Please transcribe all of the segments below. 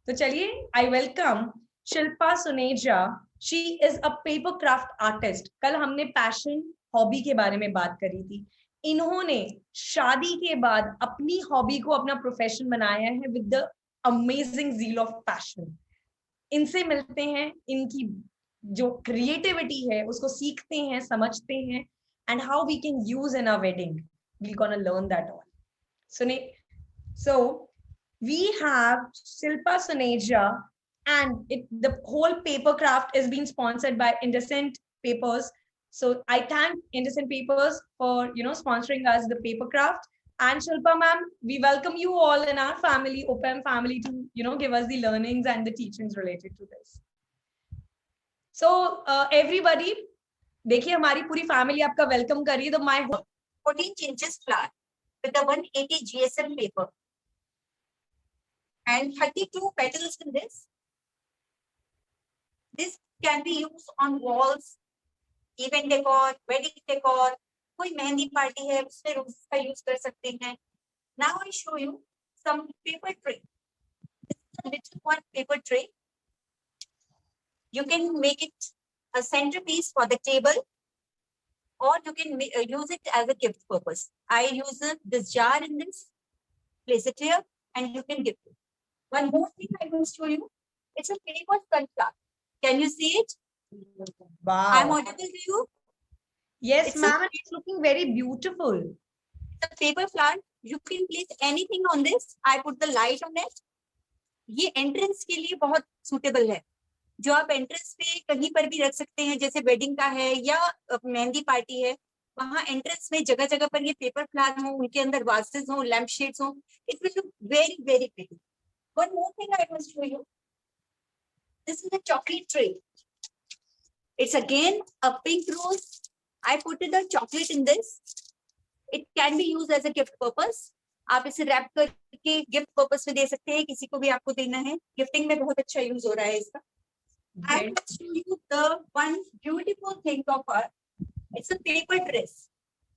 तो चलिए, I welcome Shilpa Suneja. She is a paper craft artist. कल हमने पैशन हॉबी के बारे में बात करी थी। इन्होंने शादी के बाद अपनी हॉबी को अपना प्रोफेशन बनाया है with the amazing zeal of passion. इनसे मिलते हैं, इनकी जो क्रिएटिविटी है उसको सीखते हैं, समझते हैं, and how we can use in our wedding. We gonna learn that all. सुने, so we have Shilpa Suneja, and the whole paper craft is being sponsored by Indecent Papers. So I thank Indecent Papers for sponsoring us the paper craft. And Shilpa ma'am, we welcome you all in our family, OPM family, to give us the learnings and the teachings related to this. So everybody, देखिए हमारी पूरी family आपका welcome कर रही है। तो my 14 inches flower with a 180 GSM paper and 32 petals in this. This can be used on walls, event decor, wedding decor. कोई mehndi party है उसमें रोजेस का यूज कर सकते हैं. Now I show you some paper tray. This is a little one paper tray. You can make it a centerpiece for the table, or you can use it as a gift purpose. I use this jar in this, place it here, and you can gift it. One more thing I will show you. It's a paper sunflower. Can you see it? wow. I'm audible to you? Yes, ma'am. It's looking very beautiful. The paper flower. You can place anything on this. I put the light on it. ये entrance के लिए बहुत suitable है. जो आप entrance पे कहीं पर भी रख सकते हैं, जैसे वेडिंग का है या मेहंदी पार्टी है, वहां एंट्रेंस में जगह जगह पर ये पेपर फ्लावर हो, उनके अंदर वासेस हो, लैम्प शेड्स हो. It will look very very pretty. One more thing I must show you. This is a chocolate tray. It's again a pink rose. I put the chocolate in this. It can be used as a gift purpose. आप इसे rap करके gift purpose में दे सकते हैं, किसी को भी आपको देना है. गिफ्टिंग में बहुत अच्छा यूज हो रहा है इसका. I will show you the one beautiful thing of her. It's a paper dress.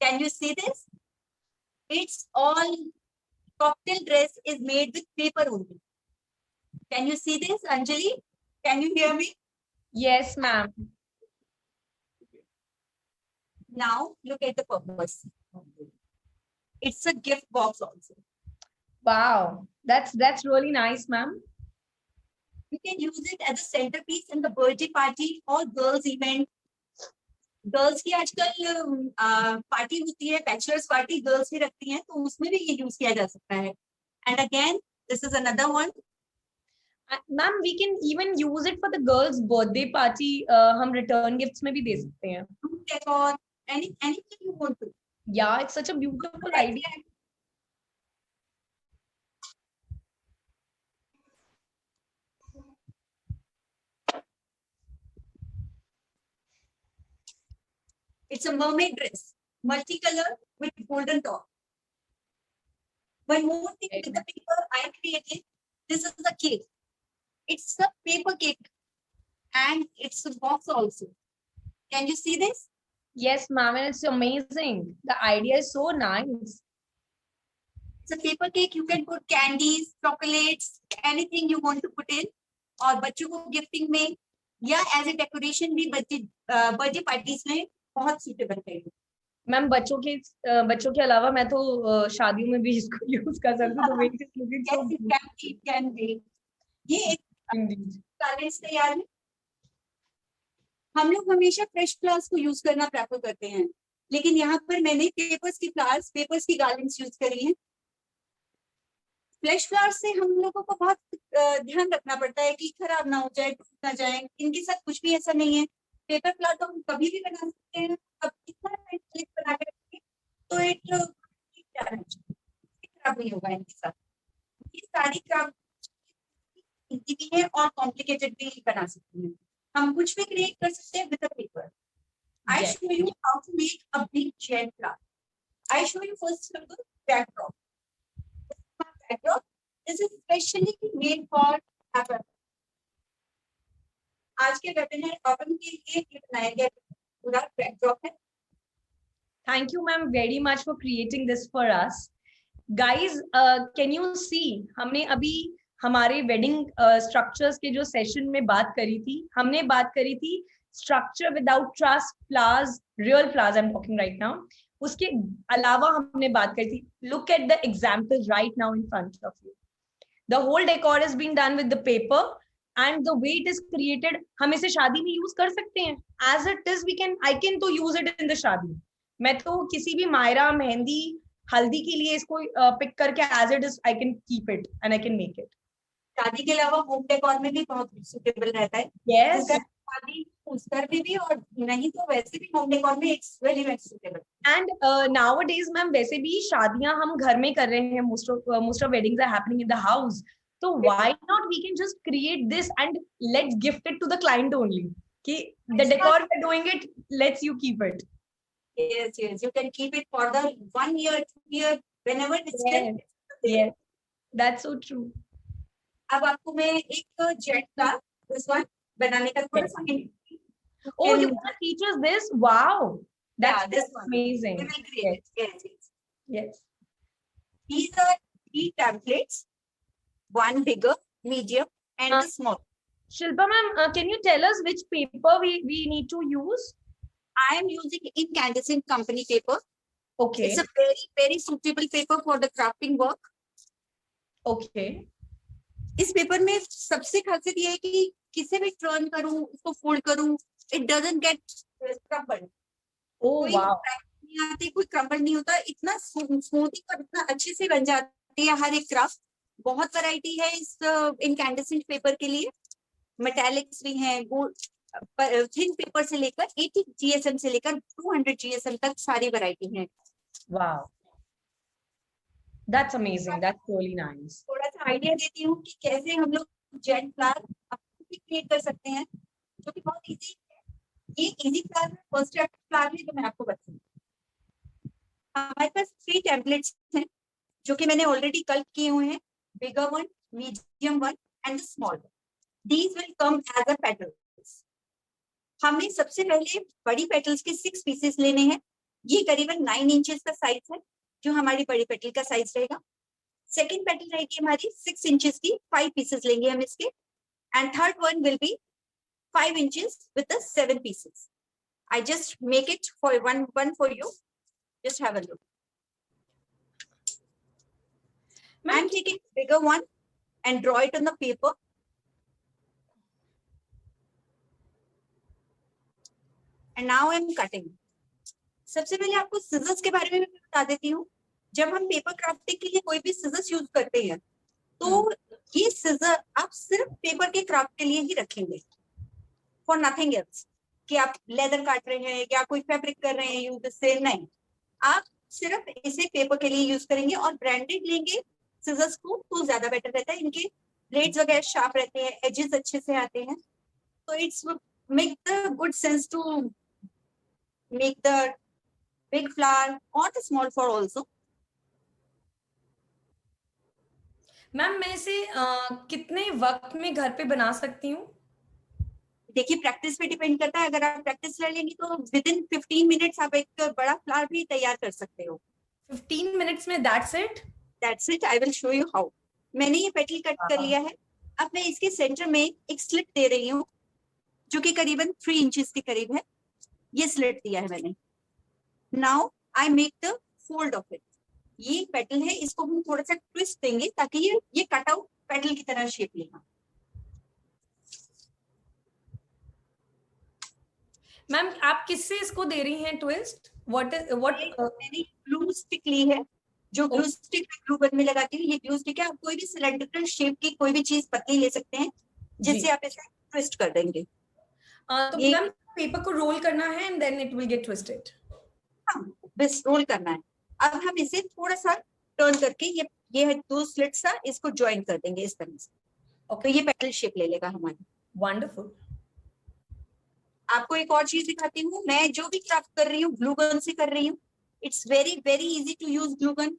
Can you see this? It's all cocktail dress is made with paper only. Can you see this, Anjali? Can you hear me? Yes, ma'am. Now look at the purpose. It's a gift box also. Wow, that's really nice, ma'am. You can use it as a centerpiece in the birthday party or girls event. Girls की आजकल party होती है, bachelors party girls भी रखती हैं, तो उसमें भी ये यूज किया जा सकता है. And again this is another one. Ma'am, we can even use it for the girls birthday party. हम रिटर्न गिफ्ट्स में भी दे सकते हैं. Decor, anything you want to. या it's such a beautiful idea. It's a mermaid dress, multicolor with golden top. One more thing with the paper I created. This is a cake. It's a paper cake, and it's a box also. Can you see this? Yes, ma'am, and it's amazing. The idea is so nice. It's a paper cake. You can put candies, chocolates, anything you want to put in. और बच्चों को gifting में या as a decoration भी birthday parties में बहुत suitable है. Ma'am, बच्चों के अलावा मैं तो शादियों में भी इसको यूज कर सकती हूँ. ये एक बैलेंस तैयार है. हम लोग हमेशा फ्रेश फ्लावर्स को यूज करना प्रेफर करते हैं, लेकिन यहाँ पर मैंने पेपर्स की फ्लावर्स, पेपर्स की गार्लैंड्स यूज करी हैं. फ्रेश फ्लावर्स से हम लोगों को बहुत ध्यान रखना पड़ता है कि खराब ना हो जाए, टूट ना जाए. इनके साथ कुछ भी ऐसा नहीं है. पेपर फ्लावर तो हम कभी भी बना सकते हैं. अब इतना क्लिक बना के रखें तो एक खराब नहीं होगा इनके साथ. ये सारी क्राफ्ट इजी भी है और कॉम्प्लिकेटेड भी बना सकते हैं. हम कुछ भी क्रिएट कर सकते हैं with a paper. I show you how to make a big jade flower. I show you first backdrop. Backdrop. This is specially made for Apple. आज के वेबिनार ओपन के लिए ये बनाया गया पूरा बैकड्रॉप है. Thank you, ma'am, very much for creating this for us. Guys, can you see? हमने अभी हमारे वेडिंग स्ट्रक्चर्स के जो सेशन में बात करी थी, हमने बात करी थी structure without trust flowers, real flowers I am talking right now. उसके अलावा हमने बात करी थी, look at the example right now in front of you, the whole decor is been done with the paper and the way it is created. हम इसे शादी में यूज कर सकते हैं as it is, we can, I can तो use it in the shaadi. मैं तो किसी भी मायरा, मेहंदी, हल्दी के लिए इसको पिक करके as it is I can keep it and I can make it. शादी के अलावा होम डेकोर में भी बहुत सुटेबल रहता है। यस, शादी उस घर में भी, और नहीं तो वैसे भी होम डेकोर में it's very very suitable. And nowadays ma'am वैसे भी शादियां हम घर में कर रहे हैं, most of weddings are happening in the house, तो why not we can just create this and let's gift it to the client only, कि the decor we are doing it, let's you keep it. Yes, yes, you can keep it for the 1 year, 2 year, whenever it's done. Yes, that's so true. अब आपको मैं एक jet का this one बनाने का थोड़ा सा hint. Oh, you want to teach us this? Wow, that's this one. amazing. We will create it. Yes, yes. Yes. These are 3 templates, one bigger, medium, and the small. Shilpa ma'am, can you tell us which paper we need to use? I am using incandescent company paper. Okay. It's a very very suitable paper for the crafting work. Okay. इस paper में सबसे खासियत ये है कि किसी भी turn करूं, इसको फोल्ड करूं, it doesn't get crumbled. Oh wow. नहीं आती, कोई क्रम्बल नहीं होता, इतना स्मूथिंग और इतना अच्छे से बन जाती है हर एक क्राफ्ट। बहुत वैरायटी है इस इनकैंडेसेंट पेपर के लिए, मेटालिक्स भी हैं, थिन पेपर से लेकर 80 GSM से लेकर 200 GSM तक सारी वैरायटी है। Wow, that's amazing, that's really nice. थोड़ा सा आइडिया देती हूँ कि कैसे हम लोग जेट फ्लावर भी क्रिएट कर सकते हैं, जो कि बहुत इजी है। ये इजी फ्लावर फर्स्ट फ्लावर है जो मैं आपको बताऊंगी। हमारे पास 3 टेम्पलेट्स हैं जो कि मैंने ऑलरेडी कल्प किए हुए हैं, bigger one, medium one and the small one. These will come as a petals. हमें सबसे पहले बड़ी पेटल्स के 6 पीसेस लेने हैं। ये करीबन 9 इंचेस का साइज है जो हमारी बड़ी पेटल का साइज रहेगा। सेकेंड पेटल रहेगी हमारी 6 इंचेस की, 5 पीसेस लेंगे हम इसके, and third one will be 5 inches with the 7 pieces. I just make it for one for you, just have a look. I'm taking bigger one and draw it on the paper. And now I'm cutting. सबसे पहले आपको scissors के बारे में भी बता देती हूँ। जब हम पेपर क्राफ्टिंग के लिए कोई भी सिजर्स यूज करते हैं तो ये सिजर आप सिर्फ पेपर के क्राफ्ट के लिए ही रखेंगे, फॉर नथिंग एल्स। कि आप लेदर काट रहे हैं या कोई फैब्रिक कर रहे हैं यूज से, नहीं, आप सिर्फ इसे पेपर के लिए यूज करेंगे। और ब्रांडेड लेंगे सिजर्स को तो ज्यादा बेटर रहता है, इनके ब्लेड्स वगैरह शार्प रहते हैं, एजेस अच्छे से आते हैं, तो it's make the good sense to make the big flower और the small flower also. Ma'am मैं इसे कितने वक्त में घर पे बना सकती हूँ? देखिए प्रैक्टिस पे डिपेंड करता है। अगर आप प्रैक्टिस कर लेंगी तो विद इन 15 मिनट्स आप एक बड़ा फ्लावर भी तैयार कर सकते हो। 15 मिनट्स में? That's it? That's it, I will show you how. मैंने ये पेटल कट कर लिया है। अब मैं इसके सेंटर में एक स्लिट दे रही हूँ जो कि करीबन 3 इंचेस के करीब है। ये स्लिट दिया है मैंने। Now I make the fold of it. ये पेटल है, इसको हम थोड़ा सा ट्विस्ट देंगे ताकि ये कट आउट पेटल की तरह शेप लेगा। मैम आप किससे इसको दे रही हैं ट्विस्ट? व्हाट मैंने ग्लू स्टिक ली है, जो ग्लू स्टिक ग्लू गन में लगाती हूँ। ये ग्लू स्टिक है, आप कोई भी सिलेंड्रिकल शेप की कोई भी चीज पतली ले सकते हैं जिससे आप इसे ट्विस्ट कर देंगे। तो मैम पेपर को रोल करना है and then it will get twisted. हाँ, बस रोल करना है। अब हम इसे थोड़ा सा टर्न करके ये है 2 स्लिट्स सा, इसको ज्वाइन कर देंगे इस तरह से। तो ये पेटल शेप ले लेगा हमारी। वंडरफुल। आपको एक और चीज दिखाती हूँ। मैं जो भी क्राफ्ट कर रही हूँ ग्लू गन से कर रही हूँ। It's very very easy to use glue gun.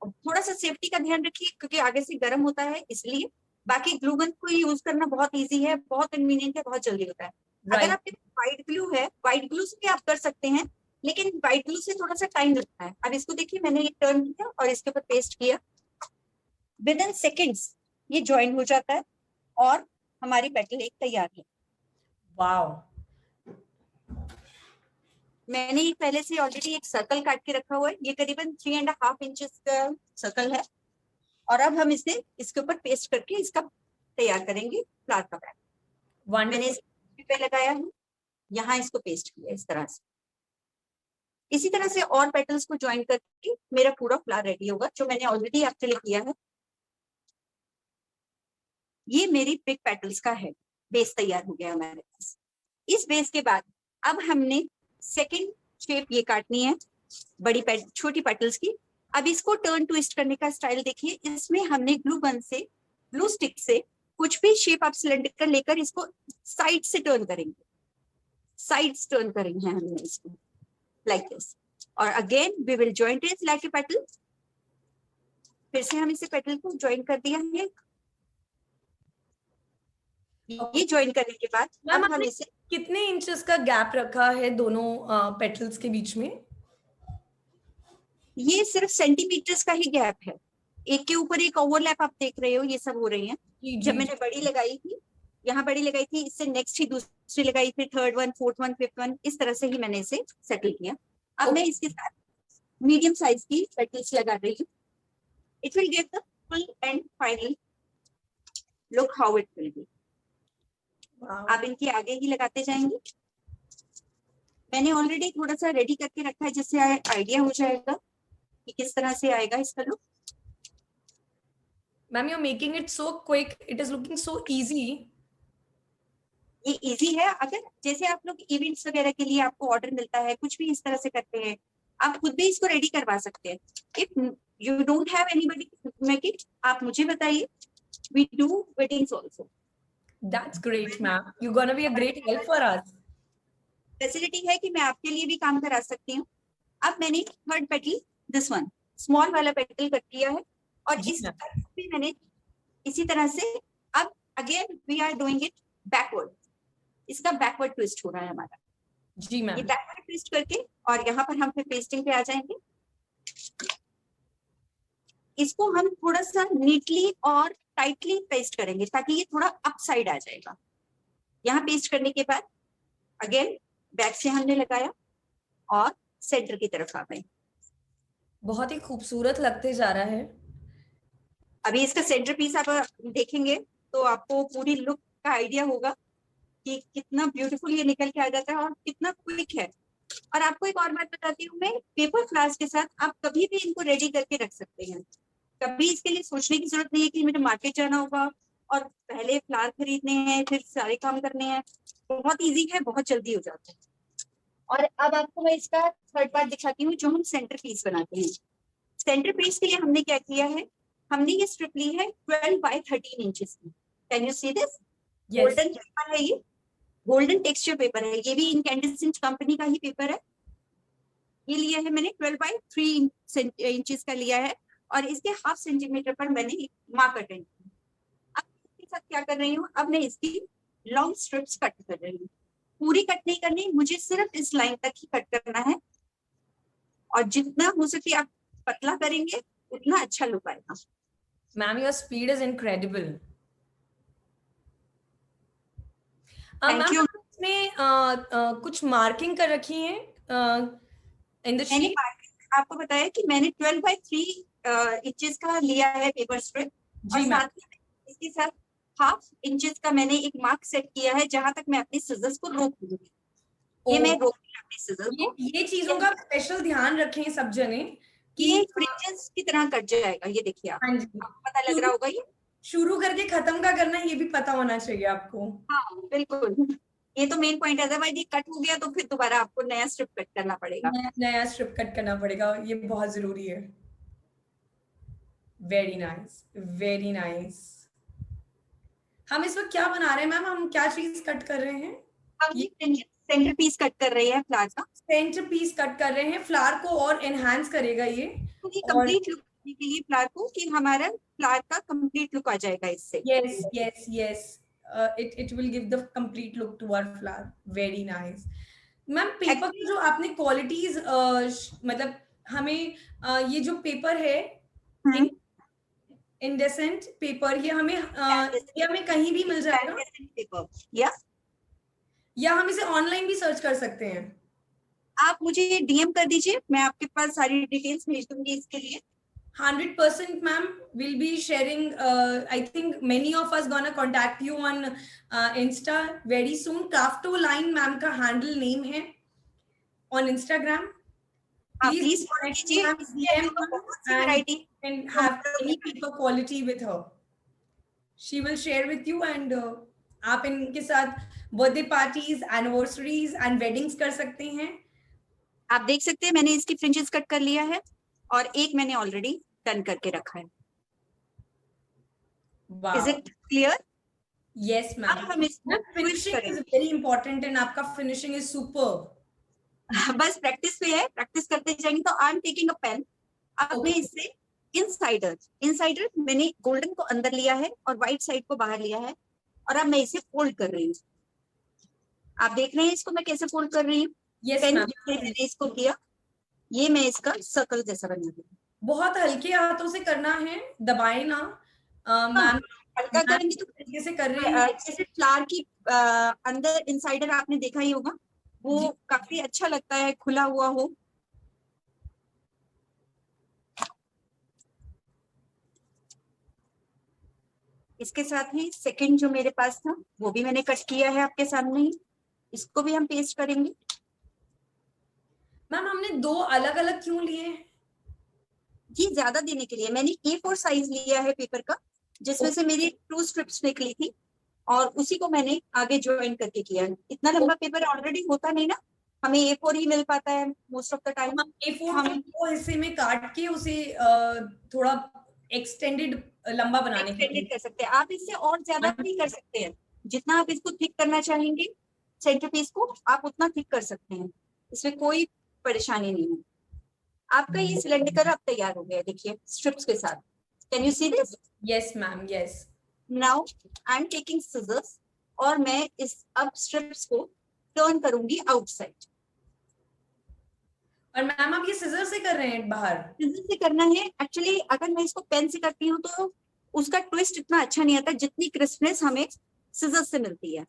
थोड़ा सा सेफ्टी का ध्यान रखिए क्योंकि आगे से गर्म होता है, इसलिए। बाकी ग्लू गन को यूज करना बहुत इजी है, बहुत कन्वीनियंट है, बहुत जल्दी होता है। अगर आपके व्हाइट ग्लू है, व्हाइट ग्लू से भी आप कर सकते हैं, लेकिन व्हाइट ग्लू से थोड़ा सा टाइम लगता है। अब इसको देखिए, मैंने ये टर्न किया और इसके ऊपर पेस्ट किया। विद इन सेकेंड्स ये ज्वाइन हो जाता है और हमारी पेटल एक तैयार है। वाओ, मैंने ये पहले से ऑलरेडी एक सर्कल काट के रखा हुआ है, ये करीबन 3.5 इंचेस का सर्कल है। और अब हम इसे इसके ऊपर पेस्ट करके इसका तैयार करेंगे फ्लावर का बैग। मैंने इस पे लगाया है, यहाँ इसको पेस्ट किया इस तरह से। इसी तरह से और पेटल्स को ज्वाइन करके मेरा पूरा फ्लावर रेडी होगा, जो मैंने ऑलरेडी आपके लिए किया है। ये मेरी बिग पेटल्स का है, बेस तैयार हो गया हमारे पास। इस बेस के बाद अब हमने सेकंड शेप ये काटनी है छोटी पेटल्स की। अब इसको टर्न ट्विस्ट करने का स्टाइल देखिए। इसमें हमने ग्लू गन से, ग्लू स्टिक से कुछ भी शेप आप सिलेंडर लेकर इसको साइड से टर्न करेंगे, साइड्स टर्न करेंगे हमने इसको लाइक दिस। और again we will join it like a petal. फिर से हम इसे पेटल को ज्वाइन कर दिया है। ये ज्वाइन करने के बाद अब हम इसे कितने इंचेस का गैप रखा है दोनों पेटल्स के बीच में? ये सिर्फ सेंटीमीटर्स का ही गैप है, एक के ऊपर एक ओवरलैप आप देख रहे हो, ये सब हो रही है। जब मैंने बड़ी लगाई थी, यहाँ बड़ी लगाई थी, इससे नेक्स्ट ही दूसरी लगाई, फिर third one, fourth one, fifth one, इस तरह से ही मैंने इसे सेटल किया। अब मैं इसके साथ मीडियम साइज की पेटल्स लगा रही हूँ। It will give the full and final look how it will be. आप इनके आगे ही लगाते जाएंगे। मैंने ऑलरेडी थोड़ा सा रेडी करके रखा है, जिससे आइडिया हो जाएगा कि किस तरह से आएगा इसका look. Ma'am, you are making it so quick, it is looking so easy. ये इजी है। अगर जैसे आप लोग इवेंट्स वगैरह के लिए आपको ऑर्डर मिलता है, कुछ भी इस तरह से करते हैं, आप खुद भी इसको रेडी करवा सकते हैं। If you don't have anybody to make it, आप मुझे बताइए, we do weddings also. That's great, ma'am. You're gonna be a great help for us. Facility है कि मैं आपके लिए भी काम करा सकती हूँ। अब मैंने third petal, this one small वाला पेटल कट किया है, और इस भी मैंने इसी तरह से, अब again we are doing it backward. इसका बैकवर्ड ट्विस्ट हो रहा है हमारा। जी मैम। ये बैकवर्ड ट्विस्ट करके और यहाँ पर हम फिर पेस्टिंग पे आ जाएंगे। इसको हम थोड़ा सा नीटली और टाइटली पेस्ट करेंगे ताकि ये थोड़ा अप साइड आ जाएगा। यहाँ पेस्ट करने के बाद अगेन बैक से हमने लगाया और सेंटर की तरफ आ गए। बहुत ही खूबसूरत लगते जा रहा है। अभी इसका सेंटर पीस आप देखेंगे तो आपको पूरी लुक का आइडिया होगा कि कितना ब्यूटीफुल ये निकल के आ जाता है और कितना क्विक है। और आपको एक और बात बताती हूँ मैं, पेपर फ्लावर्स के साथ आप कभी भी इनको रेडी करके रख सकते हैं। कभी इसके लिए सोचने की जरूरत नहीं है कि मुझे मार्केट जाना होगा और पहले फ्लावर खरीदने हैं, फिर सारे काम करने हैं। बहुत इजी है, बहुत जल्दी हो जाता है। और अब आपको मैं इसका थर्ड पार्ट दिखाती हूँ, जो हम सेंटर पीस बनाते हैं। सेंटर पीस के लिए हमने क्या किया है, हमने ये स्ट्रिप ली है 12 बाय 13 इंचेस की। Can you see this? Golden paper है, ये गोल्डन टेक्सचर पेपर है, ये भी इनकैंडेसेंट कंपनी का ही पेपर है। ये लिया है मैंने 12 बाय 3 इंचेस का लिया है, और इसके 1/2 सेंटीमीटर पर मैंने एक मार्कर टेन। अब इसके साथ क्या कर रही हूँ, अब मैं इसकी लॉन्ग स्ट्रिप्स कट कर रही हूँ। पूरी कट नहीं करनी, मुझे सिर्फ इस लाइन तक ही कट करना है, और जितना हो सके आप पतला करेंगे उतना अच्छा लुक आएगा। Ma'am, your speed is incredible. Thank you. इसमें कुछ मार्किंग कर रखी है इन द शीट? आपको बताया कि मैंने 12 बाय 3 इंचेस का लिया है पेपर स्ट्रिप, और साथ ही इसके साथ 1/2 इंचेस का मैंने एक मार्क सेट किया है, जहां तक मैं अपनी सिजर्स को रोक दूंगी। ये मैं रोक रही हूं अपनी सिजर्स को। ये चीजों का स्पेशल ध्यान रखें सब जने कि ये फ्रिंजेस की तरह कट जाएगा। ये देखिए आप, हाँ जी, पता लग रहा होगा। ये शुरू करके खत्म का करना, ये भी पता होना चाहिए आपको। हाँ बिल्कुल, ये तो मेन पॉइंट है। अदरवाइज ये कट हो गया तो फिर दोबारा आपको नया स्ट्रिप कट करना पड़ेगा। नया स्ट्रिप कट करना पड़ेगा, ये बहुत जरूरी है। Very nice, very nice. हम इस वक्त क्या बना रहे हैं मैम? हम क्या चीज कट कर रहे हैं? हम ये सेंटर पीस कट कर रहे हैं फ्लावर का। सेंटर पीस कट कर रहे हैं, फ्लावर को और एनहांस करेगा ये कंप्लीट लुक देने के लिए फ्लावर को, कि हमारा फ्लावर का कंप्लीट लुक आ जाएगा इससे। Yes yes yes, it will give the complete look to our flower. Very nice. Ma'am, paper की जो आपने क्वालिटीज मतलब हमें ये जो पेपर है इंडेसेंट पेपर, ये हमें कहीं भी मिल जाएगा पेपर या हम इसे ऑनलाइन भी सर्च कर सकते हैं? आप मुझे डीएम कर दीजिए, मैं आपके पास सारी डिटेल्स भेज दूंगी इसके लिए। 100% ma'am, we'll be sharing, I think many of us gonna contact you on Insta very soon. Craftoline ma'am का handle name है on Instagram. Please connect to ma'am, DM her and have any paper quality with her. She will share with you and आप इनके साथ birthday parties, anniversaries and weddings कर सकते हैं। आप देख सकते हैं मैंने इसकी फ्रिंजेस कट कर लिया है और एक मैंने ऑलरेडी डन करके रखा है। Is it clear? Yes ma'am. Finishing is very important and आपका फिनिशिंग इज सुपर्ब। बस प्रैक्टिस पे है, प्रैक्टिस करते जाएंगे। तो I am taking a pen, अब मैं इससे इनसाइडर मैंने गोल्डन को अंदर लिया है और व्हाइट साइड को बाहर लिया है और अब मैं इसे फोल्ड कर रही हूँ। आप देख रहे हैं इसको मैं कैसे फोल्ड कर रही हूँ? मैंने इसको किया, ये मैं इसका सर्कल जैसा बना दूँ। बहुत हल्के हाथों से करना है, दबाए ना मैम। हल्का करेंगे तो कैसे कर रही है? जैसे फ्लावर की अंदर इनसाइडर आपने देखा ही होगा, वो काफी अच्छा लगता है खुला हुआ हो। इसके साथ ही सेकंड जो मेरे पास था वो भी मैंने कट किया है आपके सामने ही, इसको भी हम पेस्ट करेंगे। मैम हमने दो अलग अलग क्यों लिए? ये ज्यादा देने के लिए मैंने A4 साइज लिया है पेपर का, जिसमें से मेरी 2 स्ट्रिप्स निकली थी और उसी को मैंने आगे ज्वाइन करके किया है। इतना लंबा पेपर ऑलरेडी होता नहीं ना, हमें A4 ही मिल पाता है most of the time. A4 हम दो हिस्से में काट के उसे थोड़ा एक्सटेंडेड लंबा बनाने के लिए कर सकते हैं। आप इससे और ज्यादा भी कर सकते हैं, जितना आप इसको थिक करना चाहेंगे सेंटरपीस को आप उतना थिक कर सकते हैं, इसमें कोई परेशानी नहीं है। आपका ये सिलेंडर अब तैयार हो गया, देखिए स्ट्रिप्स के साथ। Can you see this? Yes ma'am, yes. Now I am taking scissors और मैं इस अब स्ट्रिप्स को टर्न करूंगी आउटसाइड। और मैम आप ये सिजर से कर रहे हैं? बाहर सिजर से करना है एक्चुअली। अगर मैं इसको पेन से करती हूँ तो उसका ट्विस्ट इतना अच्छा नहीं आता जितनी क्रिस्पनेस हमें सिजर से मिलती है।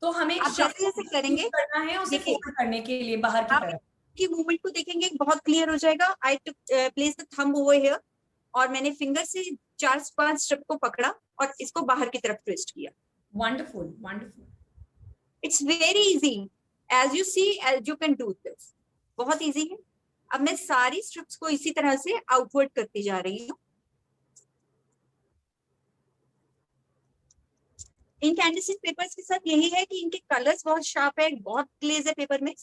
तो हमें जैसे करेंगे करना है उसे फोल्ड करने के लिए बाहर की तरफ की मूवमेंट को देखेंगे बहुत क्लियर हो जाएगा। I to place the thumb over here और मैंने फिंगर से 4-5 स्ट्रिप को पकड़ा और इसको बाहर की तरफ ट्विस्ट किया। Wonderful, wonderful. It's very easy, as you see as you can do this, बहुत इजी है। अब मैं सारी स्ट्रिप्स को इसी तरह से आउटवर्ड करती जा रही हूँ। इनकैंडेसेंट पेपर्स के साथ यही है कि इनके कलर्स बहुत शार्प है, बहुत ग्लेज है पेपर में,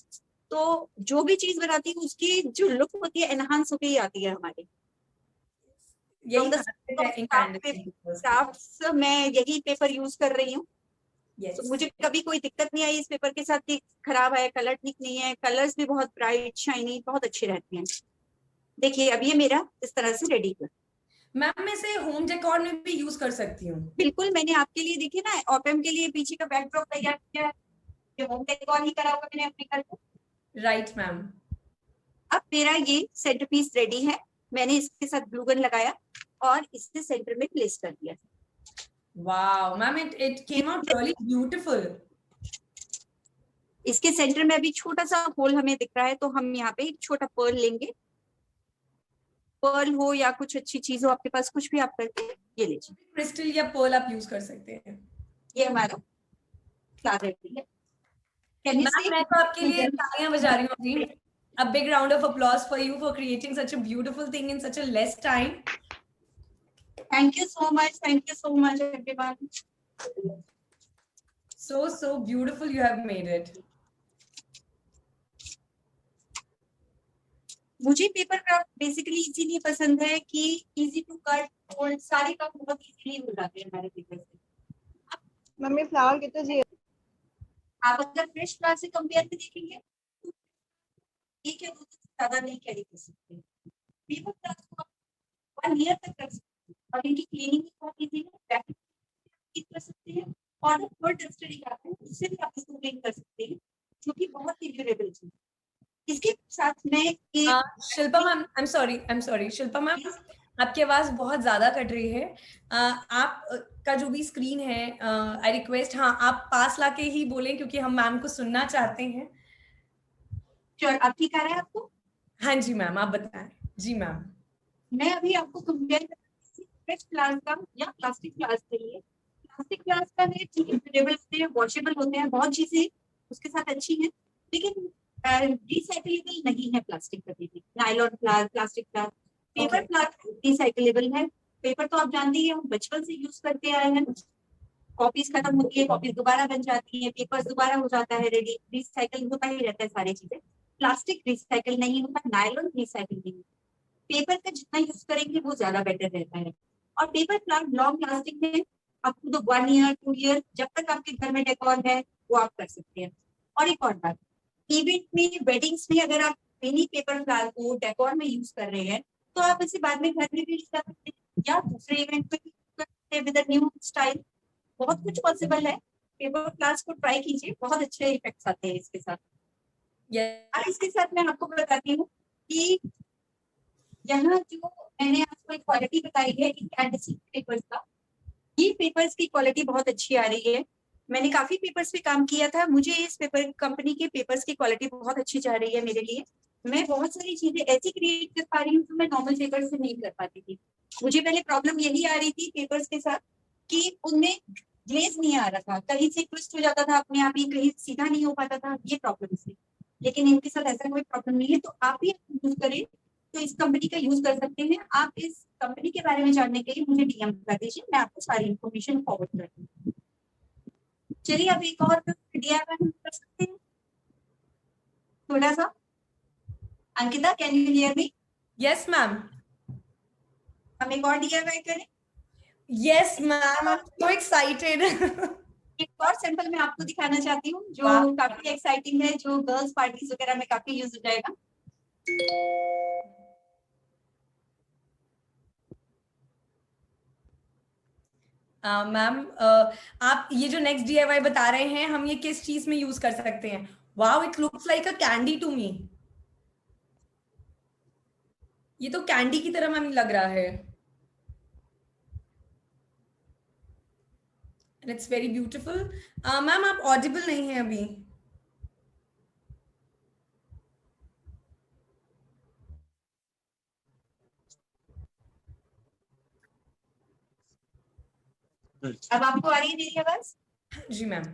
तो जो भी चीज बनाती है उसकी जो लुक होती है एनहांस होके ही आती है हमारी। मैं यही पेपर यूज कर रही हूँ। तो मुझे कभी कोई दिक्कत नहीं आई इस पेपर के साथ कि खराब है, कलर ठीक नहीं है। कलर्स भी बहुत ब्राइट शाइनी बहुत अच्छे रहते हैं। देखिए अब ये मेरा इस तरह से रेडी है। मैम मैं इसे होम डेकोर में भी यूज कर सकती हूँ? बिल्कुल, मैंने आपके लिए देखिए ना ऑटम के लिए पीछे का बैकड्रॉप तैयार किया है, ये होम डेकोर ही करा हुआ मैंने अपने घर को। Right ma'am. अब मेरा ये सेंटरपीस रेडी है। मैंने इसके साथ ग्लू गन लगाया और इसे सेंटर में प्लेस कर दिया। Wow ma'am, it came out really beautiful. इसके सेंटर में अभी छोटा सा होल हमें दिख रहा है, तो हम यहाँ पे एक छोटा पर्ल लेंगे। पर्ल हो या कुछ अच्छी चीज हो आपके पास, कुछ भी आप करके ये लीजिए। क्रिस्टल या पर्ल आप यूज कर सकते हैं। ये हमारा फ्लावर रेडी है। मैं तो आपके लिए तालियां बजा रही हूँ अभी। A big round of applause for you for creating such a beautiful thing in such a less time. Thank you so much everyone. So beautiful you have made it. मुझे पेपर क्राफ्ट बेसिकली इसीलिए पसंद है कि easy to cut और सारे काम बहुत easily हो जाते हैं हमारे पेपर से। मम्मी फ्लावर कितना चाहिए? आप अगर फ्रेश फ्लावर से कंपेयर में देखेंगे एक या दो से ज्यादा नहीं कैरी कर सकते। पेपर क्राफ्ट को आप 1 ईयर तक कर सकते हैं और इनकी क्लीनिंग भी बहुत इजी है। पैकिंग कर सकते हैं और थर्ड डस्टर आता है उससे भी आप इसको क्लीन कर सकते हैं, जो कि बहुत ही ड्यूरेबल है। इसके साथ में Shilpa ma'am, I'm sorry Shilpa ma'am, आपकी आवाज बहुत ज्यादा कट रही है। आप का जो भी स्क्रीन है, आई रिक्वेस्ट, हाँ आप पास लाके ही बोलें क्योंकि हम मैम को सुनना चाहते हैं। श्योर, अब ठीक आ रहा है आपको? हाँ जी मैम, आप बताएं। जी मैम। मैं अभी आपको कंपेयर फ्रेश ग्लास का या प्लास्टिक ग्लास के लिए। प्लास्टिक ग्लास का है, ठीक है, ड्यूरेबल होते हैं, वॉशेबल होते हैं, बहुत चीजें उसके साथ अच्छी हैं, लेकिन रिसाइकलेबल नहीं है प्लास्टिक कभी भी। Nylon glass, plastic glass, paper glass recyclable है। पेपर तो आप जानते ही हैं, हम बचपन से यूज करते आए हैं। कॉपीज खत्म होती है, कॉपीज दोबारा बन जाती है, पेपर्स दोबारा हो जाता है रेडी, रिसाइकल होता ही रहता है सारी चीजें। प्लास्टिक रिसाइकल नहीं होता, नायलॉन रिसाइकल नहीं होता। पेपर का जितना यूज करेंगे वो ज्यादा बेटर रहता है। और पेपर प्लांट लॉन्ग लास्टिंग है, आपको तो 1 ईयर 2 ईयर जब तक आपके घर में डेकोर है वो आप कर सकते हैं। और एक और बात, इवेंट में, वेडिंग्स में अगर आप मिनी पेपर फ्लावर को डेकोर में यूज कर रहे हैं तो आप इसे बाद में घर में भी यूज कर सकते हैं या दूसरे इवेंट में यूज कर सकते हैं विद न्यू स्टाइल। बहुत कुछ पॉसिबल है। पेपर फ्लावर्स को ट्राई कीजिए, बहुत अच्छे इफेक्ट्स आते हैं इसके साथ। और इसके साथ मैं आपको बताती हूँ कि यहाँ जो मैंने आपको एक क्वालिटी बताई है कैंडेसिक पेपर्स का, ये पेपर्स की क्वालिटी बहुत अच्छी आ रही है। मैंने काफी पेपर्स पे काम किया था, मुझे इस पेपर कंपनी के पेपर्स की क्वालिटी बहुत अच्छी जा रही है मेरे लिए। मैं बहुत सारी चीजें ऐसी क्रिएट कर पा रही हूँ जो मैं नॉर्मल पेपर से नहीं कर पाती थी। मुझे पहले प्रॉब्लम यही आ रही थी पेपर्स के साथ कि उनमें ग्लेज नहीं आ रहा था, कहीं से ट्विस्ट हो जाता था अपने आप ही, कहीं सीधा नहीं हो पाता था, ये प्रॉब्लम थी। लेकिन इनके साथ ऐसा कोई प्रॉब्लम नहीं है, तो आप भी यूज करें तो इस कंपनी का यूज कर सकते हैं। आप इस कंपनी के बारे में जानने के लिए मुझे डीएम कर दीजिए, मैं आपको सारी इन्फॉर्मेशन फॉरवर्ड कर दूंगी। चलिए अब एक और डीआईवाई कर सकते हैं थोड़ा सा। Ankita, can you hear me? Yes ma'am. हम एक और डीआईवाई करें। Yes ma'am, I am so excited. एक और सैंपल मैं आपको दिखाना चाहती हूँ जो काफी एक्साइटिंग है, जो गर्ल्स पार्टीज वगैरह में काफी यूज हो जाएगा। मैम, आप ये जो नेक्स्ट डीआईवाई बता रहे हैं, हम ये किस चीज में यूज कर सकते हैं? Wow, it looks like a candy to me. ये तो कैंडी की तरह मैम लग रहा है। And it's very beautiful. Ma'am आप ऑडिबल नहीं है अभी। अब आपको आ रही है मेरी आवाज? जी मैम।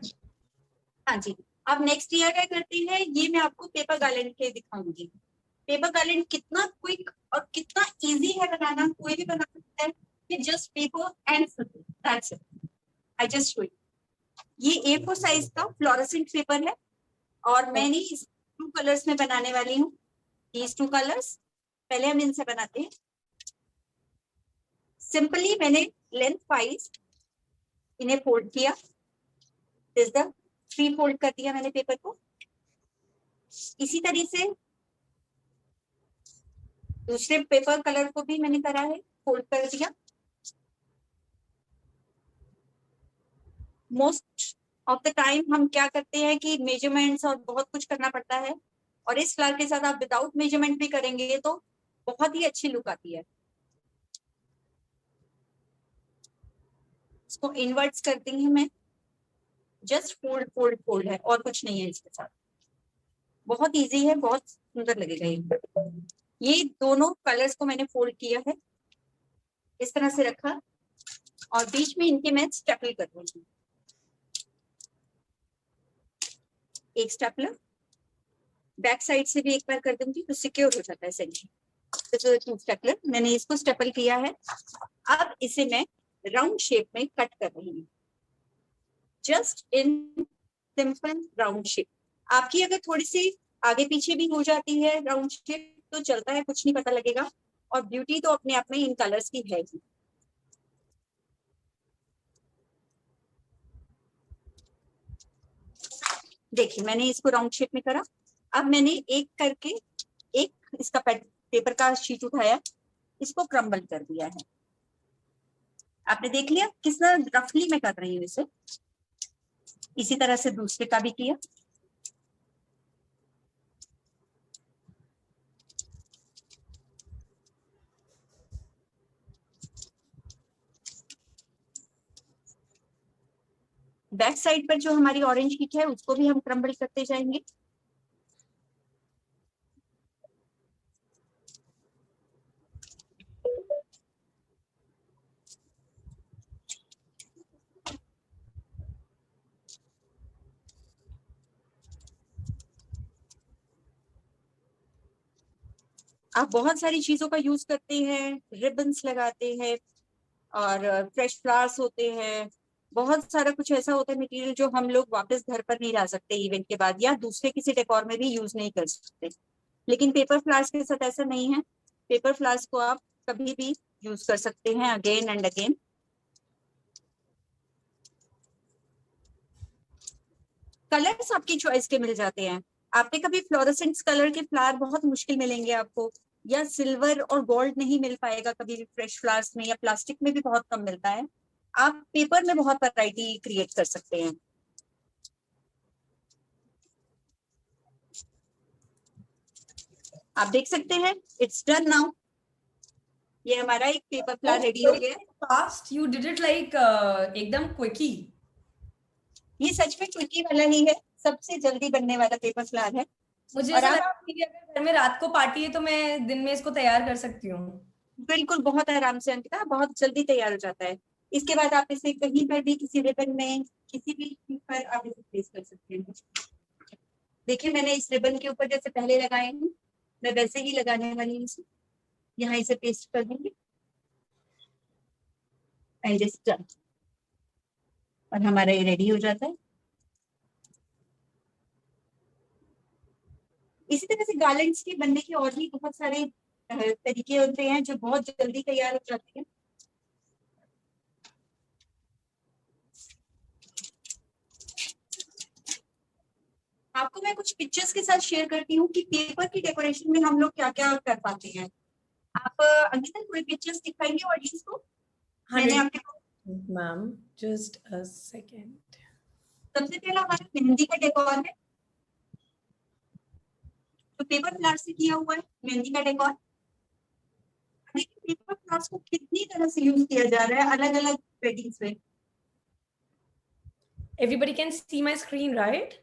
हाँ जी। अब नेक्स्ट ईयर क्या करते हैं, ये मैं आपको पेपर गार्लैंड के दिखाऊंगी। पेपर गार्लैंड कितना क्विक और कितना इजी है बनाना, कोई भी बना सकता है। ये just paper and that's it. I just show you. ये A4 साइज का फ्लोरोसेंट पेपर है और मैंने इस 2 कलर्स में बनाने वाली हूँ। these 2 कलर्स पहले हम इनसे बनाते हैं। सिंपली मैंने लेंथ वाइज इन्हें फोल्ड किया, दिस द 3 फोल्ड कर दिया मैंने पेपर को। इसी तरीके से दूसरे पेपर कलर को भी मैंने करा है, फोल्ड कर दिया। मोस्ट ऑफ द टाइम हम क्या करते हैं कि मेजरमेंट्स और बहुत कुछ करना पड़ता है, और इस फ्लावर के साथ आप विदाउट मेजरमेंट भी करेंगे तो बहुत ही अच्छी लुक आती है। इसको इनवर्ट्स करती हूँ मैं, जस्ट फोल्ड फोल्ड फोल्ड है और कुछ नहीं है इसके साथ। बहुत इजी है, बहुत सुंदर लगेगा ये दोनों कलर्स को मैंने फोल्ड किया है, इस तरह से रखा और बीच में इनके मैं स्टेपल कर दूंगी। एक स्टेपलर बैक साइड से भी एक बार कर दूंगी तो सिक्योर हो जाता है सेंटर। तो स्टेपलर मैंने इसको स्टेपल किया है। अब इसे मैं राउंड शेप में कट कर रही हूँ, just in simple round shape. आपकी अगर थोड़ी सी आगे पीछे भी हो जाती है राउंड शेप तो चलता है, कुछ नहीं पता लगेगा, और ब्यूटी तो अपने आप में इन कलर्स की है ही। देखिए मैंने इसको राउंड शेप में करा। अब मैंने एक करके एक इसका पेपर का शीट उठाया, इसको क्रम्बल कर दिया है। आपने देख लिया किस तरह रफली मैं कर रही हूँ इसे। इसी तरह से दूसरे का भी किया। बैक साइड पर जो हमारी ऑरेंज शीट है उसको भी हम क्रम्बल करते जाएंगे। आप बहुत सारी चीजों का यूज करते हैं, रिबन्स लगाते हैं और फ्रेश फ्लावर्स होते हैं, बहुत सारा कुछ ऐसा होता है मटेरियल जो हम लोग वापस घर पर नहीं ला सकते इवेंट के बाद, या दूसरे किसी डेकोर में भी यूज नहीं कर सकते। लेकिन पेपर फ्लावर्स के साथ ऐसा नहीं है। पेपर फ्लावर्स को आप कभी भी यूज कर सकते हैं अगेन एंड अगेन। कलर्स आपकी चॉइस के मिल जाते हैं। आपने कभी फ्लोरोसेंट कलर के फ्लावर बहुत मुश्किल मिलेंगे आपको, या सिल्वर और गोल्ड नहीं मिल पाएगा कभी भी फ्रेश फ्लावर्स में, या प्लास्टिक में भी बहुत कम मिलता है। आप पेपर में बहुत वैरायटी क्रिएट कर सकते हैं। आप देख सकते हैं, इट्स डन नाउ। ये हमारा एक पेपर फ्लावर रेडी हो गया। Fast, you did it like एकदम क्विकी। ये सच में क्विकी वाला ही है, सबसे जल्दी बनने वाला पेपर फ्लावर है। मुझे और ऐसा आप लगता है कि अगर घर में रात को पार्टी है तो मैं दिन में इसको तैयार कर सकती हूँ। बिल्कुल बहुत आराम से अंकिता, बहुत जल्दी तैयार हो जाता है। इसके बाद आप इसे कहीं पर भी, किसी रिबन में, किसी भी चीज पर आप इसे प्लेस कर सकते हैं। देखिए मैंने इस रिबन के ऊपर जैसे पहले लगाए हैं, मैं वैसे ही लगाने वाली हूँ इसे। यहाँ इसे पेस्ट कर दूंगी एंड जस्ट डन, और हमारा ये रेडी हो जाता है। इसी तरह से गार्लैंड्स के बनने के और भी बहुत सारे तरीके होते हैं जो बहुत जल्दी तैयार हो जाते हैं। आपको मैं कुछ पिक्चर्स के साथ शेयर करती हूँ कि पेपर की डेकोरेशन में हम लोग क्या क्या कर पाते हैं। आप अंकिता कोई पिक्चर्स दिखाएंगे ऑडियंस को? मैंने आपके मैम जस्ट अ सेकंड। सबसे पहला हमारा मेहंदी का डेकोर है, तो पेपर फ्लावर से किया हुआ है मेहंदी का डेकोर। देखिए पेपर फ्लावर्स को कितनी तरह से यूज किया जा रहा है अलग अलग वेडिंग्स में। Everybody can see my screen, right?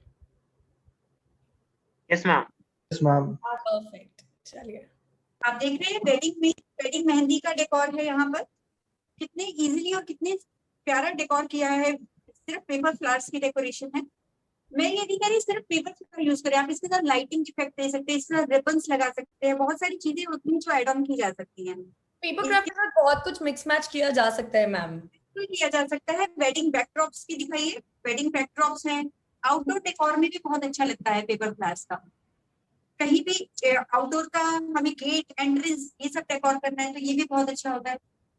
Yes, ma'am. Yes, ma'am. Perfect. चलिए। आप देख रहे हैं वेडिंग में वेडिंग मेहंदी का डेकोर है। यहाँ पर कितने इजीली और कितने प्यारा डेकोर किया है, सिर्फ पेपर फ्लावर्स की डेकोरेशन है। मैं ये नहीं कह रही सिर्फ पेपर फ्लावर यूज करें, आप इसके साथ लाइटिंग इफेक्ट दे सकते हैं, इसके साथ रिबन्स लगा सकते हैं, बहुत सारी चीजें होती हैं जो एड ऑन की जा सकती हैं। पेपर क्राफ्ट के साथ बहुत कुछ मिक्स मैच किया जा सकता है मैम। किया जा सकता है। वेडिंग बैकड्रॉप्स की दिखाइए, वेडिंग बैकड्रॉप्स हैं। आउटडोर डेकोर में भी बहुत अच्छा लगता है पेपर फ्लावर्स का। कहीं भी आउटडोर का हमें गेट एंट्रेंस ये सब डेकोर करना है तो ये भी बहुत अच्छा होता है।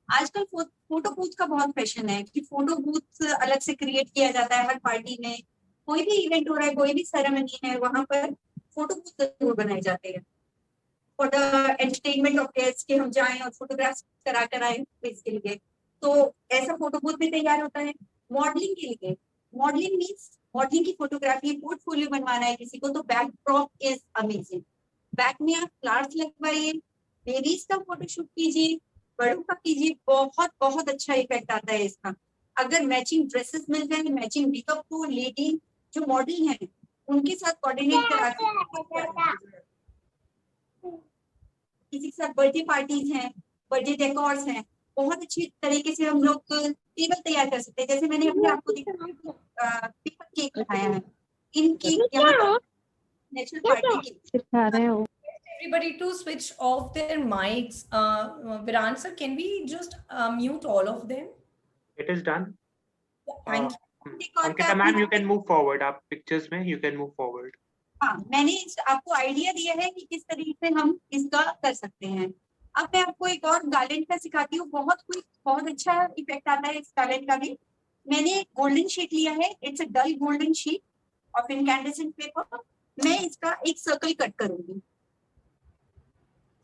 आजकल फोटो बूथ का बहुत फैशन है कि फोटो बूथ अलग से क्रिएट किया जाता है। हर पार्टी में कोई भी इवेंट हो रहा है, कोई भी सेरेमनी है, वहां पर फोटो बूथ जरूर बनाए जाते हैं for the entertainment of guest, के हम जाएं और फोटोग्राफ्स करा कर आए इसके लिए। तो ऐसा फोटो बूथ भी तैयार होता है। मॉडलिंग के लिए, मॉडलिंग मीन्स मॉडलिंग की फोटोग्राफी, पोर्टफोलियो बनवाना है किसी को, तो बैकड्रॉप इज अमेजिंग। बैक में आप फ्लावर्स लगवाइए, बेबीज का फोटोशूट कीजिए, बड़ों का कीजिए, बहुत बहुत अच्छा इफेक्ट आता है इसका। अगर मैचिंग ड्रेसेस मिल जाए, मैचिंग मेकअप को लेडी जो मॉडल है उनके साथ कोऑर्डिनेट करा के, किसी के साथ बर्थडे पार्टीज हैं, बर्थडे डेकोर्स हैं, बहुत अच्छी तरीके से हम लोग टेबल तैयार कर सकते हैं। जैसे मैंने अभी आपको दिखाया पेपर केक बनाया है, इनकी यहाँ नेचुरल पार्टी सिखा रहे हो। Everybody to switch off their mics. Viran sir, can we just mute all of them? It is done. Thank you. Ankita ma'am, you can move forward. आप pictures में you can move forward. हाँ, मैंने आपको idea दिया है कि किस तरीके से हम इसका कर सकते हैं। अब मैं आपको एक और गार्लैंड का सिखाती हूँ, बहुत अच्छा इफेक्ट आता है इस गार्लैंड का भी। मैंने गोल्डन शीट लिया है, it's a dull golden sheet of incandescent paper. मैं इसका एक सर्कल कट करूंगी।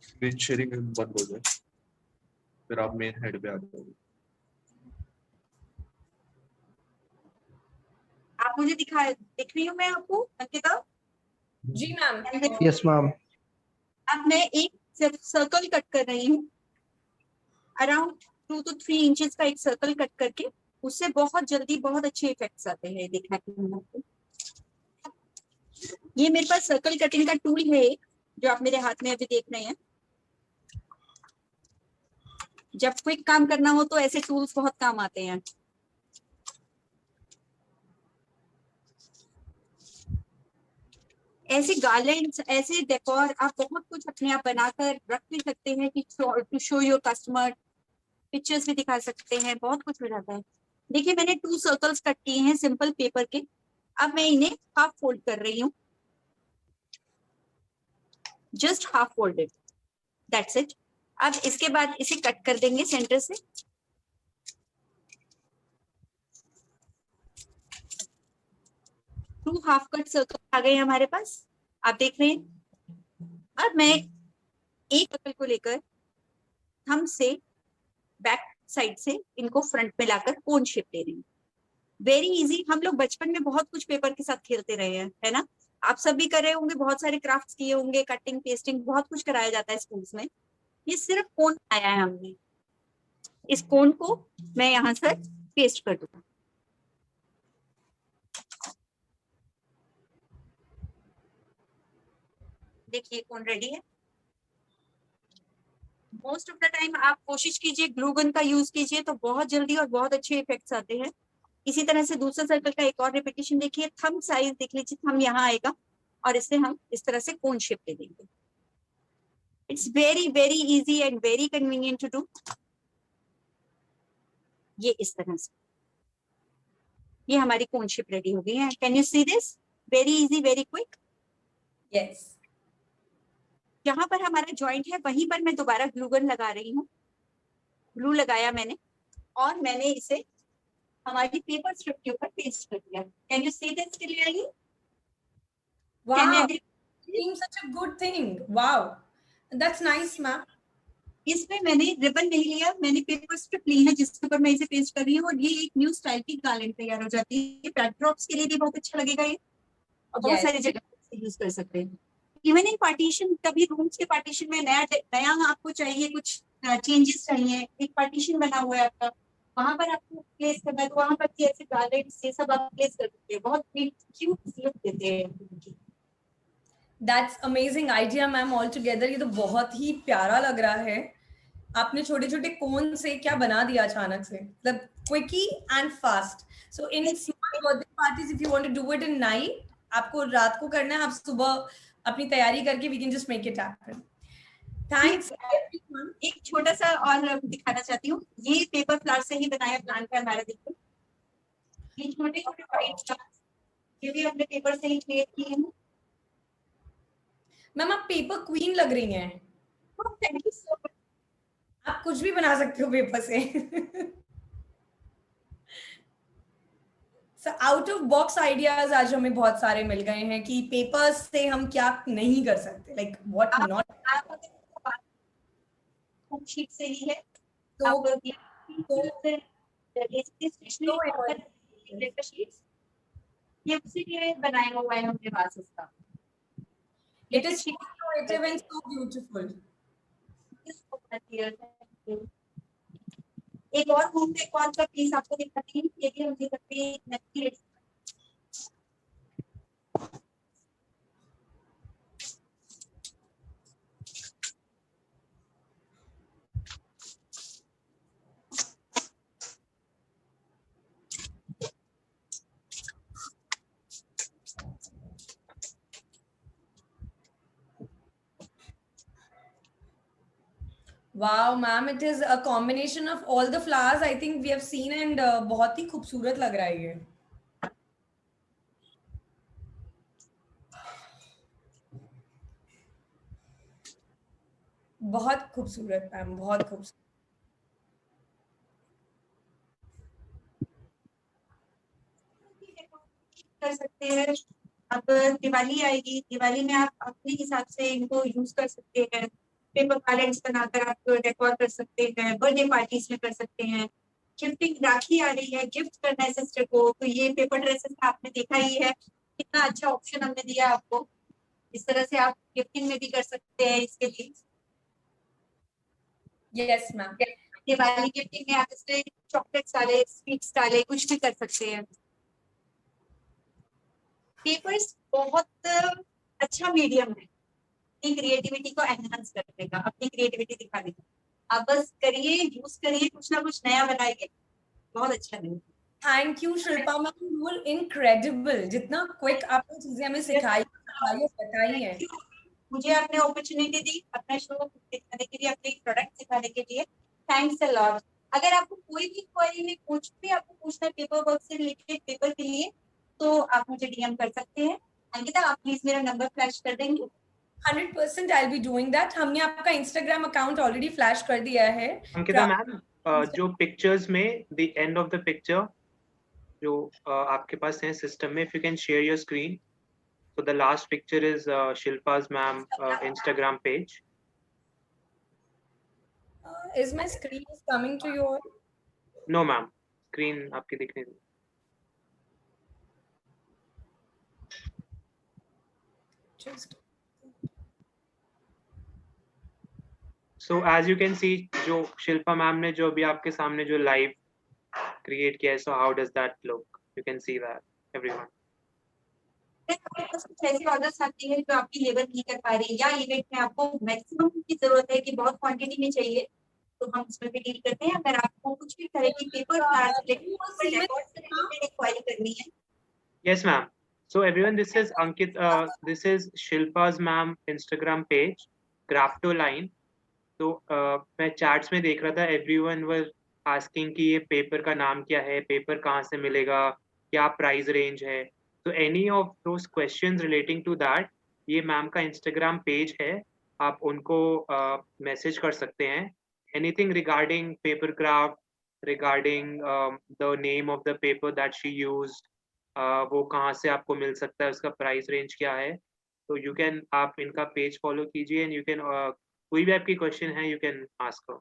स्क्रीन शेयरिंग बंद हो जाए फिर आप मेन हेड पे आ जाओगे। आप मुझे दिख रही हूँ मैं आपको अंकिता? जी मैम। Yes ma'am. अब मैं एक सर्कल कट कर रही हूँ, अराउंड 2 to 3 इंचेस का एक सर्कल कट करके उससे बहुत जल्दी बहुत अच्छे इफेक्ट्स आते हैं। देखना आपको, ये मेरे पास सर्कल कटिंग का टूल है जो आप मेरे हाथ में अभी देख रहे हैं। जब क्विक काम करना हो तो ऐसे टूल्स बहुत काम आते हैं। ऐसे गार्लैंड्स, ऐसे डेकोर आप बहुत कुछ अपने आप बनाकर रख भी सकते हैं कि to show your customer, pictures भी दिखा सकते हैं, बहुत कुछ हो जाता है। देखिए मैंने 2 सर्कल्स कट किए हैं सिंपल पेपर के। अब मैं इन्हें हाफ फोल्ड कर रही हूँ, just half folded, that's it. अब इसके बाद इसे कट कर देंगे सेंटर से। टू हाफ कट सर्कल आ गए हमारे पास, आप देख रहे हैं। अब मैं एक सर्कल को लेकर थंब से बैक साइड से इनको फ्रंट में लाकर कोन शेप दे रही हूँ। Very easy. हम लोग बचपन में बहुत कुछ पेपर के साथ खेलते रहे हैं, है ना? आप सब भी कर रहे होंगे, बहुत सारे क्राफ्ट्स किए होंगे, कटिंग पेस्टिंग बहुत कुछ कराया जाता है स्कूल्स में। ये सिर्फ कोन आया है हमने, इस कोन को मैं यहाँ से पेस्ट कर दूंगा। देखिए कोन रेडी है। मोस्ट ऑफ द टाइम आप कोशिश कीजिए ग्लू गन का यूज कीजिए तो बहुत जल्दी और बहुत अच्छे इफेक्ट्स आते हैं। इसी तरह से दूसरा सर्कल का एक और रिपीटेशन देखिए। थंब साइज देख लीजिए, थंब यहाँ आएगा और इससे हम इस तरह से कोन शेप दे देंगे। It's very very easy and very convenient to do. ये इस तरह से, ये हमारी कोन शेप रेडी हो गई है। Can you see this? Very easy, very quick. Yes. जहां पर हमारा जॉइंट है वहीं पर मैं दोबारा ग्लू गन लगा रही हूँ। ग्लू लगाया मैंने और मैंने इसे हमारी पेपर स्ट्रिप के ऊपर पेस्ट कर दिया। Can you see this clearly? Wow, seems such a good thing. Wow, that's nice, ma'am. इसमें मैंने रिबन नहीं लिया, मैंने पेपर स्ट्रिप ली है जिसके ऊपर मैं इसे पेस्ट कर रही हूँ और ये एक न्यू स्टाइल की गार्लैंड तैयार हो जाती है। बैकड्रॉप्स के लिए भी बहुत अच्छा लगेगा ये, और बहुत Yes. सारी जगह यूज कर सकते हैं। इवन इन पार्टीशन, कभी रूम्स के पार्टीशन में नया आपको चाहिए, कुछ चेंजेस चाहिए, एक पार्टीशन बना हुआ है आपका, वहां पर आपको प्लेस करना है तो वहां पर ऐसे गार्लैंड्स ये सब आप प्लेस कर सकते हैं। बहुत क्यूट लुक देते हैं। That's amazing idea, ma'am. All together ये तो बहुत ही प्यारा लग रहा है। आपने छोटे छोटे कोन से क्या बना दिया अचानक से, मतलब quickie and fast. So in small birthday parties if you want to do it in night, आपको रात को करना है, आप सुबह अपनी तैयारी करके we can just make it happen. Thanks. एक छोटा सा और दिखाना चाहती हूँ। ये पेपर फ्लावर से ही बनाया प्लांट है हमारा। देखो ये छोटे छोटे व्हाइट फ्लावर्स, ये भी हमने पेपर से ही क्रिएट किए हैं। मैम आप पेपर क्वीन लग रही हैं। Thank you so much. आप कुछ भी बना सकते हो पेपर से। आउट ऑफ बॉक्स आइडियाज आज हमें बहुत सारे मिल गए हैं कि पेपर से हम क्या नहीं कर सकते, लाइक व्हाट नॉट। शीट से ही है तो आप ये उसी के बनाया हुआ है हमने पास उसका। It is so creative and so beautiful. एक और होम डेकोर का पीस आपको दिखाती हूँ। ये भी हमने करके Wow, ma'am, it is a combination of all the flowers I think we have seen and बहुत ही खूबसूरत लग रहा है ये। बहुत खूबसूरत मैम, बहुत खूबसूरत। कर सकते हैं। अब दिवाली आएगी, दिवाली में आप अपने हिसाब से इनको यूज कर सकते हैं। पेपर गार्लैंड्स बनाकर आप डेकोर कर सकते हैं, बर्थडे पार्टीज में कर सकते हैं। गिफ्टिंग, राखी आ रही है, गिफ्ट करना है सिस्टर को, तो ये पेपर ड्रेसेस आपने देखा ही है, कितना अच्छा ऑप्शन हमने दिया आपको। इस तरह से आप गिफ्टिंग में भी कर सकते हैं इसके लिए। Yes, ma'am. दिवाली गिफ्टिंग में आप इसमें चॉकलेट्स डाले, स्वीट्स डाले, कुछ भी कर सकते हैं। पेपर्स बहुत अच्छा मीडियम है अपनी क्रिएटिविटी को एनहांस करने का, अपनी क्रिएटिविटी दिखाने का। आप बस करिए, यूज करिए, कुछ ना कुछ नया बनाइए, बहुत अच्छा लगेगा। Thank you Shilpa ma'am, you were incredible, जितना क्विक आपने चीजें हमें सिखाई बताई है। मुझे आपने अपॉर्चुनिटी दी अपना शो दिखाने के लिए, अपने प्रोडक्ट दिखाने के लिए, थैंक्स अ लॉट। अगर आपको कोई भी क्वेरी है, कुछ भी आपको पूछना है पेपर वर्क से रिलेटेड, पेपर के लिए, तो आप मुझे डीएम कर सकते हैं। अंकिता, आप प्लीज मेरा नंबर फ्लैश कर देंगे? 100% आई बी डूइंग दैट। हमने आपका इंस्टाग्राम अकाउंट ऑलरेडी फ्लैश कर दिया है। अंकिता मैम, जो पिक्चर्स में the end of the picture जो आपके पास है सिस्टम में, if you can share your screen, so the last picture is Shilpa's ma'am Instagram page. Is my screen is coming to you all? No ma'am, screen आपकी दिख नहीं रही। Just so as you can see, जो Shilpa ma'am ने जो अभी आपके सामने जो लाइव क्रिएट किया है, so how does that look? You can see that everyone. कुछ ऐसी ऑर्डर्स आती है जो आपकी लेबर नहीं कर पा रही, या इवेंट में आपको मैक्सिमम की जरूरत है कि बहुत क्वांटिटी में चाहिए, तो हम उसमें भी डील करते हैं। अगर आपको कुछ भी तरह की पेपर इंक्वायरी करनी है। Yes ma'am. So everyone, this is Ankit. This is Shilpa's ma'am Instagram page, Graptoline. तो मैं चैट्स में देख रहा था, everyone was asking कि ये पेपर का नाम क्या है, पेपर कहाँ से मिलेगा, क्या प्राइस रेंज है। तो any of those questions relating to that, ये मैम का इंस्टाग्राम पेज है, आप उनको मैसेज कर सकते हैं। Anything regarding paper craft, regarding the name of the paper that she used, वो कहाँ से आपको मिल सकता है, उसका प्राइस रेंज क्या है, तो यू कैन, आप इनका पेज फॉलो कीजिए एंड यू कैन, कोई भी आपकी क्वेश्चन है you can ask.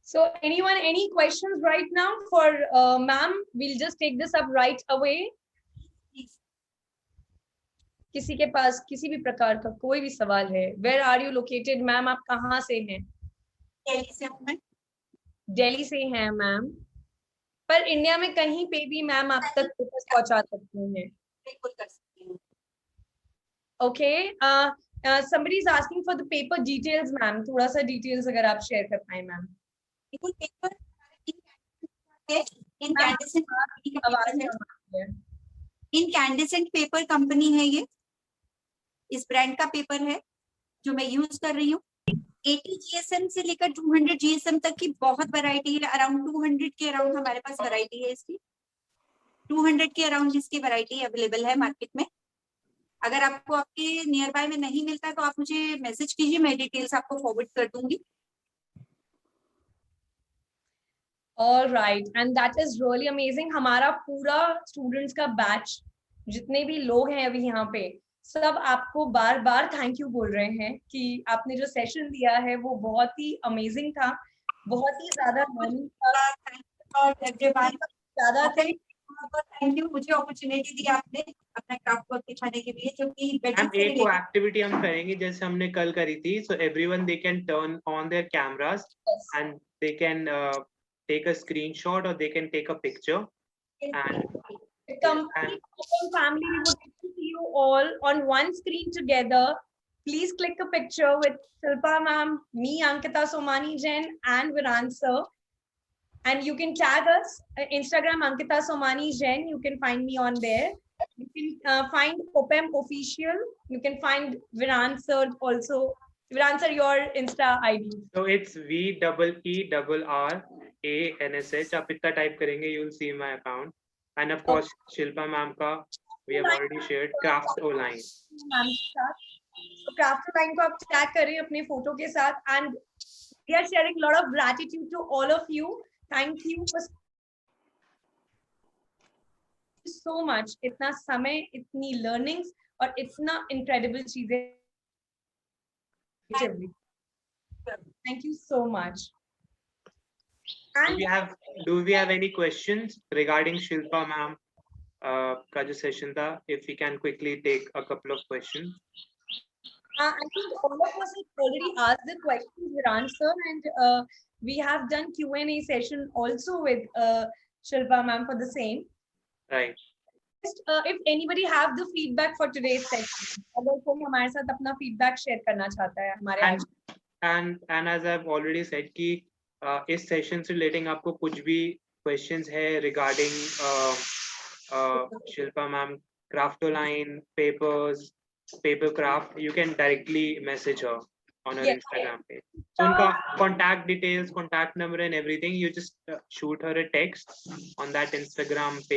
So anyone, any questions right now for ma'am? We'll just take this up right away. किसी के पास किसी भी प्रकार का कोई भी सवाल है? Where are you located, ma'am? आप कहाँ से हैं? दिल्ली से हूँ मैं। दिल्ली से हैं मैम, पर इंडिया में कहीं पे भी मैम आप तक पेपर्स पहुंचा सकते हैं। बिल्कुल कर सकती हूँ। Okay, somebody is asking for the paper details, ma'am. थोड़ा सा डिटेल्स अगर आप शेयर कर पाए मैम। बिल्कुल, पेपर इनकैंडेसेंट पेपर कंपनी है ये, इस ब्रांड का पेपर है जो मैं यूज कर रही हूँ। 80 GSM से लेकर 200 GSM तक की बहुत वैरायटी है। अराउंड 200 के अराउंड हमारे पास वैरायटी है इसकी। 200 के अराउंड इसकी वैरायटी अवेलेबल है मार्केट में। अगर आपको आपके नियर बाय में नहीं मिलता तो आप मुझे मैसेज कीजिए, मैं डिटेल्स आपको फॉरवर्ड कर दूंगी। All right, and that is really amazing. हमारा पूरा स्टूडेंट्स का बैच, जितने भी लोग हैं अभी यहाँ पे, सब आपको बार बार थैंक यू बोल रहे हैं कि आपने जो सेशन दिया है वो बहुत ही अमेजिंग था, बहुत ही ज्यादा लर्निंग था। और एवरीवन ज्यादा थैंक यू, मुझे अपॉर्चुनिटी दी आपने अपना क्राफ्ट वर्क दिखाने के लिए, जो कि मैम एक वो एक्टिविटी हम करेंगे जैसे हमने कल करी थी। So everyone they can turn on their cameras and they can take a screenshot or they can take a picture and family, we would like to see you all on one screen together. Please click a picture with Shilpa ma'am, me, Ankita Somani Jain, and Viran sir, and you can tag us Instagram Ankita Somani Jain. You can find me on there. You can find OPEM official. You can find Viran sir also. Viran sir, your Insta ID. So it's VEERRANSH. आप इतना type करेंगे, you will see my account. And of course, Shilpa ma'am का we have already shared Graptoline. तो Graptoline को आप tag करें अपने photo के साथ, and we are sharing a lot of gratitude to all of you. Thank you for so much. इतना समय, इतनी learnings और इतना incredible चीजें। Thank you so much. And Do we have any questions regarding Shilpa ma'am का जो session था? If we can quickly take a couple of questions. I think all of us have already asked the questions, Viran sir, and we have done Q&A session also with Shilpa ma'am for the same. Right. Just, if anybody have the feedback for today's session, अगर कोई हमारे साथ अपना feedback share करना चाहता है हमारे And and as I've already said कि इस session से relating आपको कुछ भी questions है regarding Shilpa ma'am, Craftoline, papers, paper craft, you can directly message her on her Yes. Instagram page. So उनका contact details, contact number and everything, you just shoot her a text on that Instagram page.